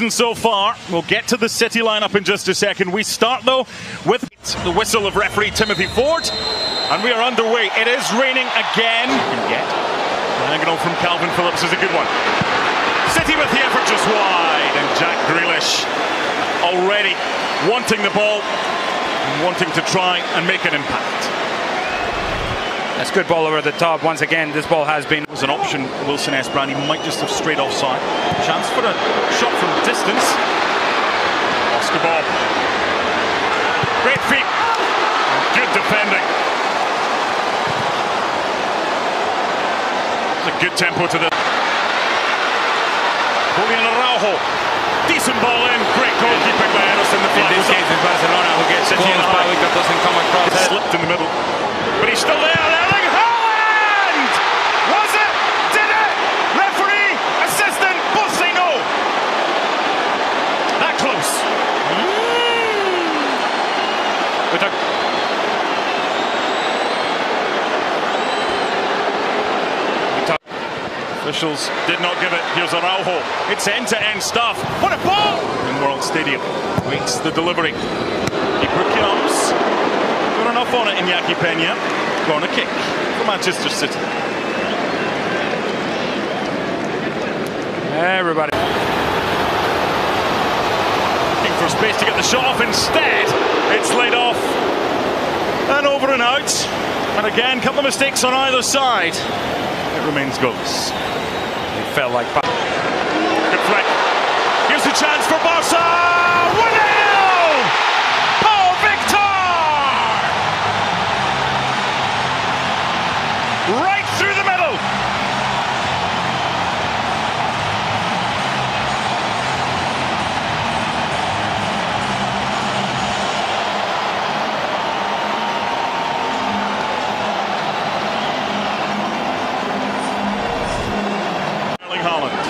season so far. We'll get to the City lineup in just a second. We start, though, with the whistle of referee Timothy Ford. And we are underway. It is raining again. Diagonal from Calvin Phillips is a good one. City with the effort just wide. And Jack Grealish already wanting the ball and wanting to try and make an impact. That's good ball over the top. Once again, this ball has been... It was an option. Wilson Esbrand, he might just have strayed offside. Chance for a shot from distance. Oscar ball. Great feet. Good defending. It's a good tempo to the... Julian Araujo. Decent ball in. Great goalkeeping by Ederson. In this case, it's Barcelona who gets close. It doesn't come across. It slipped in the middle. But he's still there. Erling Haaland! Was it? Did it? Referee, assistant, both say no. That close. With a... Officials did not give it. Here's Araujo. It's end-to-end stuff. What a ball! In World Stadium. Waits the delivery. Keeper comes. Got enough on it, Iñaki Peña. Corner kick for Manchester City. Everybody looking for space to get the shot off. Instead, it's laid off and over and out. And again, a couple of mistakes on either side. It remains goalless. It felt like... Good flick. Here's the chance for Barca. 1-0! Paul Victor! Right through the middle. Erling Haaland.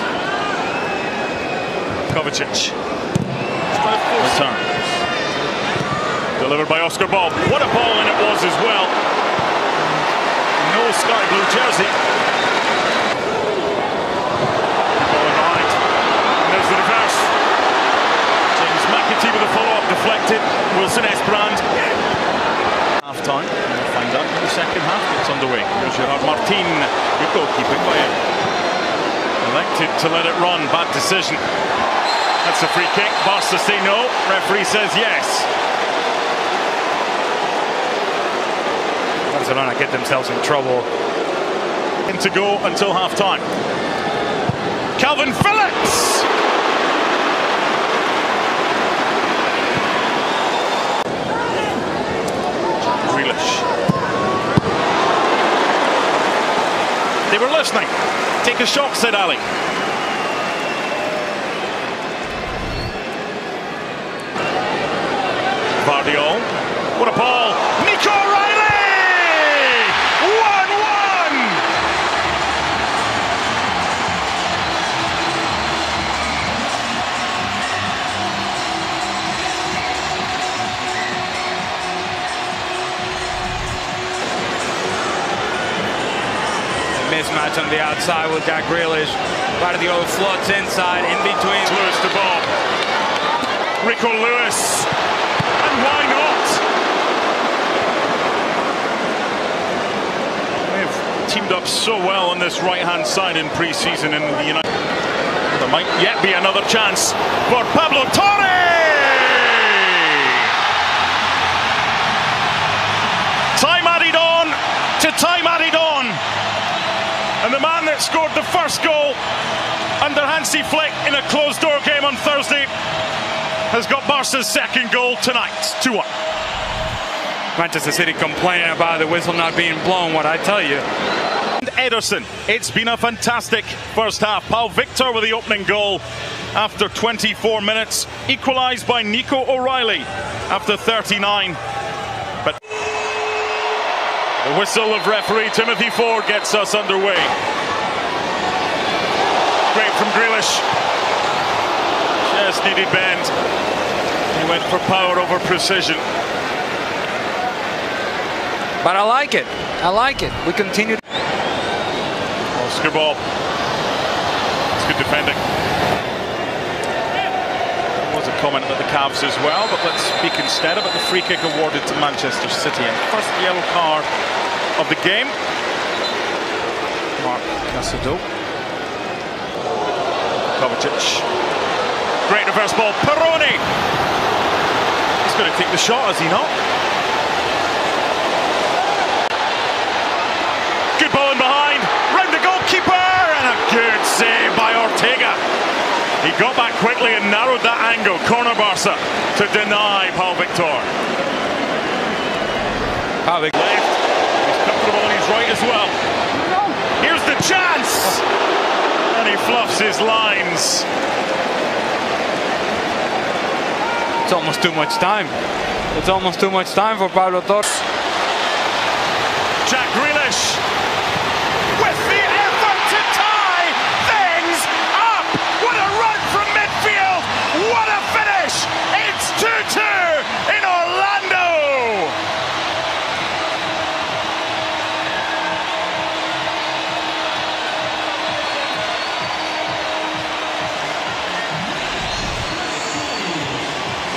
Kovacic. Return. Delivered by Oscar Ball. What a ball, and it was as well. No sky blue jersey. Ball behind. And there's the reverse. James McAtee with a follow-up deflected. Wilson Esbrand. Half time. We'll find out in the second half. It's underway. Here's Gerard Martin. Good goalkeeping by him. Elected to let it run. Bad decision. That's a free kick. Barca say no. Referee says yes. Barcelona get themselves in trouble. In to go until half time. Calvin Phillips! Grealish. They were listening. Take a shot, said Ali. Vardiol. What a ball. Nico O'Reilly! 1-1! Mismatch on the outside with Jack Grealish. Guardiola floats inside, in between. Lewis to Bob. Rico Lewis. And why not? They've teamed up so well on this right-hand side in pre-season in the United. There might yet be another chance for Pablo Torre! Time added on to time added on. And the man that scored the first goal under Hansi Flick in a closed-door game on Thursday has got Barca's second goal tonight, 2-1. Manchester City complaining about the whistle not being blown, what I tell you. And Ederson, it's been a fantastic first half. Paul Victor with the opening goal after 24 minutes, equalised by Nico O'Reilly after 39. But the whistle of referee Timothy Ford gets us underway. Great from Grealish. Just needed bend. He went for power over precision. But I like it. I like it. We continue. Oscar ball. It's good defending. was a comment about the Cavs as well, but let's speak instead about the free kick awarded to Manchester City. And first yellow card of the game. Mark Casado. Kovacic. Great reverse ball. Peroni. He's going to take the shot, has he not? Good ball in behind. Round the goalkeeper. And a good save by Ortega. He got back quickly and narrowed that angle. Corner Barca to deny Pau Victor. Pau Victor Left. He's comfortable and he's right as well. Here's the chance. And he fluffs his lines. It's almost too much time. It's almost too much time for Paulo Torres. Jack Grealish with the effort to tie things up. What a run from midfield. What a finish. It's 2-2 in Orlando.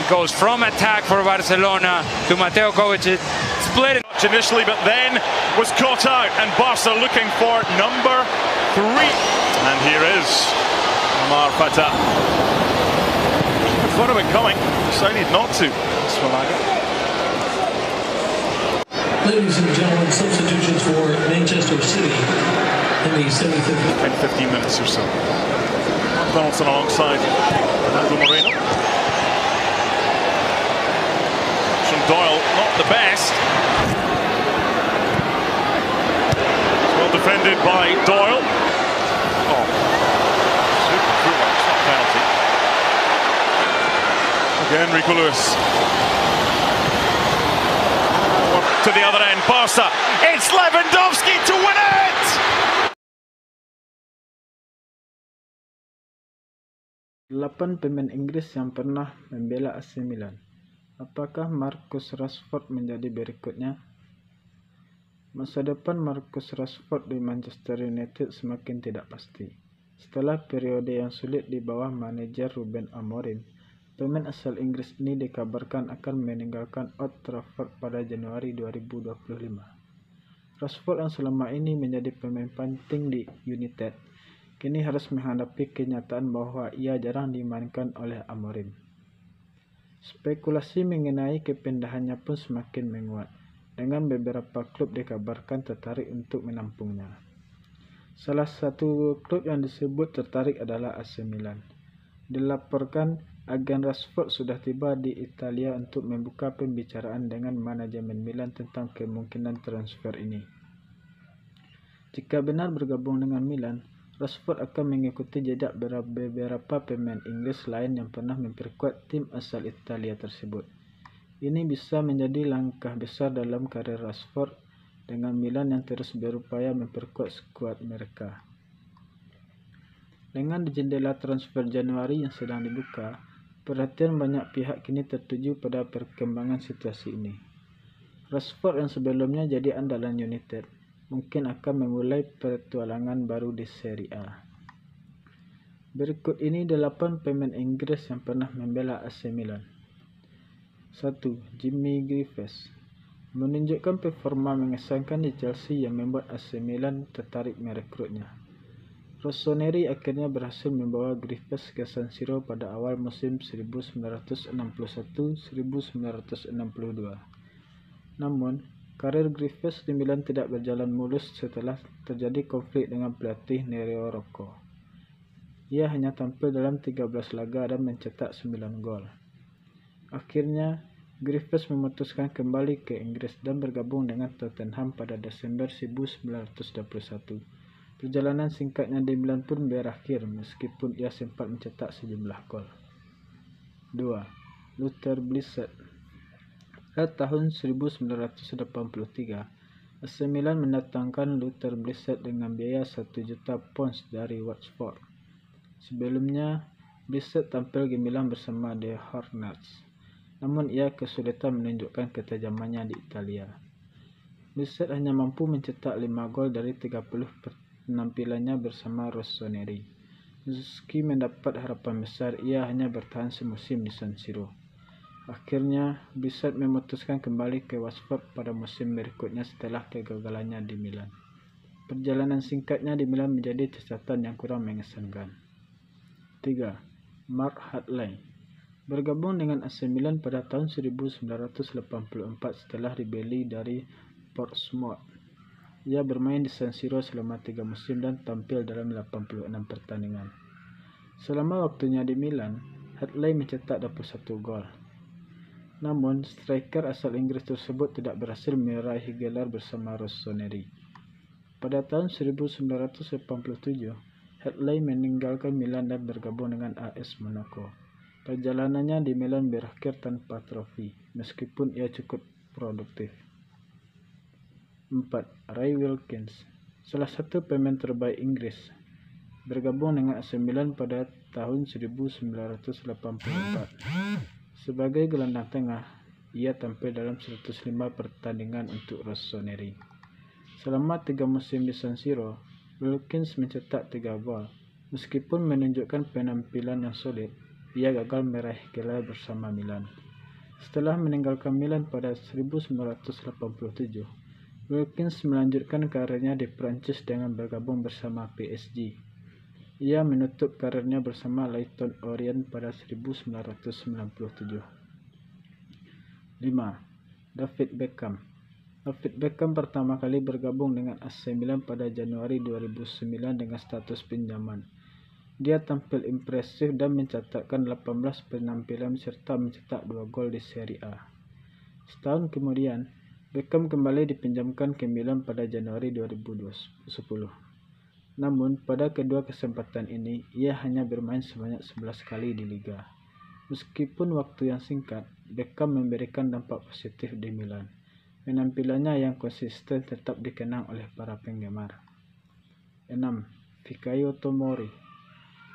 Goes from attack for Barcelona to Mateo Kovacic, split it Initially, but then was caught out, and Barca looking for number 3. And here is Omar Fatah. Thought of it coming, decided not to. Ladies and gentlemen, substitutions for Manchester City in the 75th. 10-15 minutes or so. Donaldson alongside Ronaldo Moreno. Doyle, not the best. Well defended by Doyle. Oh, super cool. It's not a penalty. Again, Rico Lewis. To the other end, Barca. It's Lewandowski to win it! 8 pemain Inggris yang pernah membela AC Milan. Apakah Marcus Rashford menjadi berikutnya? Masa depan Marcus Rashford di Manchester United semakin tidak pasti. Setelah periode yang sulit di bawah manajer Ruben Amorim, pemain asal Inggris ini dikabarkan akan meninggalkan Old Trafford pada Januari 2025. Rashford yang selama ini menjadi pemain penting di United, kini harus menghadapi kenyataan bahwa ia jarang dimainkan oleh Amorim. Spekulasi mengenai kepindahannya pun semakin menguat, dengan beberapa klub dikabarkan tertarik untuk menampungnya. Salah satu klub yang disebut tertarik adalah AC Milan. Dilaporkan agen Rashford sudah tiba di Italia untuk membuka pembicaraan dengan manajemen Milan tentang kemungkinan transfer ini. Jika benar bergabung dengan Milan, Rashford akan mengikuti jejak beberapa pemain Inggris lain yang pernah memperkuat tim asal Italia tersebut. Ini bisa menjadi langkah besar dalam karir Rashford dengan Milan yang terus berupaya memperkuat skuad mereka. Dengan jendela transfer Januari yang sedang dibuka, perhatian banyak pihak kini tertuju pada perkembangan situasi ini. Rashford yang sebelumnya jadi andalan United mungkin akan memulai petualangan baru di Serie A. Berikut ini 8 pemain Inggris yang pernah membela AC Milan. 1. Jimmy Greaves. Menunjukkan performa mengesankan di Chelsea yang membuat AC Milan tertarik merekrutnya. Rossoneri akhirnya berhasil membawa Greaves ke San Siro pada awal musim 1961-1962. Namun, karir Greaves di Milan tidak berjalan mulus setelah terjadi konflik dengan pelatih Nereo Rocco. Ia hanya tampil dalam 13 laga dan mencetak 9 gol. Akhirnya, Greaves memutuskan kembali ke Inggris dan bergabung dengan Tottenham pada Desember 1921. Perjalanan singkatnya di Milan pun berakhir meskipun ia sempat mencetak sejumlah gol. 2. Luther Blissett. Pada tahun 1983, AC Milan mendatangkan Luther Blissett dengan biaya 1 juta pounds dari Watford. Sebelumnya, Blissett tampil gemilang bersama The Hornets, namun ia kesulitan menunjukkan ketajamannya di Italia. Blissett hanya mampu mencetak 5 gol dari 30 penampilannya bersama Rossoneri. Meski mendapat harapan besar, ia hanya bertahan semusim di San Siro. Akhirnya, Bissett memutuskan kembali ke Watford pada musim berikutnya setelah kegagalannya di Milan. Perjalanan singkatnya di Milan menjadi catatan yang kurang mengesankan. 3. Mark Hartley bergabung dengan AC Milan pada tahun 1984 setelah dibeli dari Portsmouth. Ia bermain di San Siro selama 3 musim dan tampil dalam 86 pertandingan. Selama waktunya di Milan, Hartley mencetak 21 gol. Namun, striker asal Inggris tersebut tidak berhasil meraih gelar bersama Rossoneri. Pada tahun 1987, Hartley meninggalkan Milan dan bergabung dengan AS Monaco. Perjalanannya di Milan berakhir tanpa trofi, meskipun ia cukup produktif. 4. Ray Wilkins, salah satu pemain terbaik Inggris, bergabung dengan AC Milan pada tahun 1984. Sebagai gelandang tengah, ia tampil dalam 105 pertandingan untuk Rossoneri. Selama 3 musim di San Siro, Wilkins mencetak 3 gol. Meskipun menunjukkan penampilan yang solid, ia gagal meraih gelar bersama Milan. Setelah meninggalkan Milan pada 1987, Wilkins melanjutkan karirnya di Prancis dengan bergabung bersama PSG. Ia menutup karirnya bersama Leyton Orient pada 1997. 5. David Beckham. David Beckham pertama kali bergabung dengan AC Milan pada Januari 2009 dengan status pinjaman. Dia tampil impresif dan mencatatkan 18 penampilan serta mencetak 2 gol di Serie A. Setahun kemudian, Beckham kembali dipinjamkan ke Milan pada Januari 2010. Namun, pada kedua kesempatan ini, ia hanya bermain sebanyak 11 kali di Liga. Meskipun waktu yang singkat, Beckham memberikan dampak positif di Milan. Penampilannya yang konsisten tetap dikenang oleh para penggemar. 6. Fikayo Tomori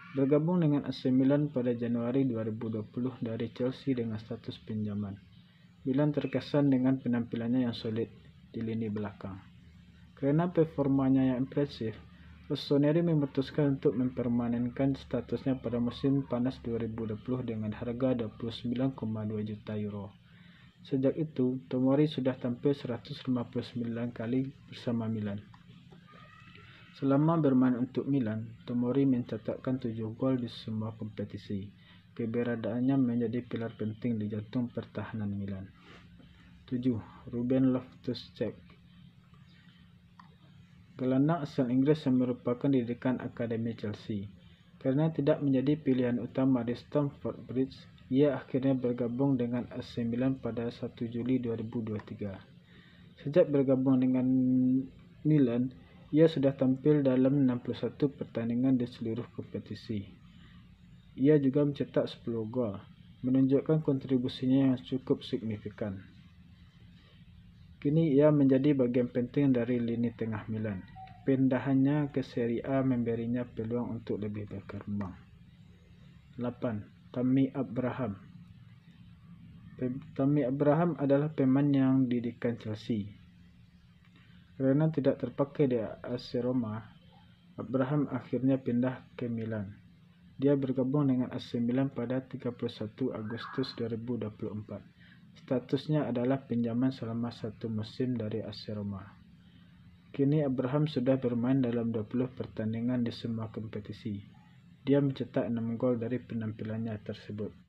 bergabung dengan AC Milan pada Januari 2020 dari Chelsea dengan status pinjaman. Milan terkesan dengan penampilannya yang solid di lini belakang. Karena performanya yang impresif, Rossoneri memutuskan untuk mempermanenkan statusnya pada musim panas 2020 dengan harga 29,2 juta euro. Sejak itu, Tomori sudah tampil 159 kali bersama Milan. Selama bermain untuk Milan, Tomori mencatatkan 7 gol di semua kompetisi. Keberadaannya menjadi pilar penting di jantung pertahanan Milan. 7. Ruben Loftus-Cheek, gelandang asal Inggris yang merupakan didikan Akademi Chelsea. Karena tidak menjadi pilihan utama di Stamford Bridge, ia akhirnya bergabung dengan AC Milan pada 1 Juli 2023. Sejak bergabung dengan Milan, ia sudah tampil dalam 61 pertandingan di seluruh kompetisi. Ia juga mencetak 10 gol, menunjukkan kontribusinya yang cukup signifikan. Kini ia menjadi bagian penting dari lini tengah Milan. Pindahannya ke Serie A memberinya peluang untuk lebih berkembang. 8. Tammy Abraham. Tammy Abraham adalah pemain yang didikan Chelsea. Karena tidak terpakai di AC Roma, Abraham akhirnya pindah ke Milan. Dia bergabung dengan AC Milan pada 31 Agustus 2024. Statusnya adalah pinjaman selama 1 musim dari AC Roma. Kini Abraham sudah bermain dalam 20 pertandingan di semua kompetisi. Dia mencetak 6 gol dari penampilannya tersebut.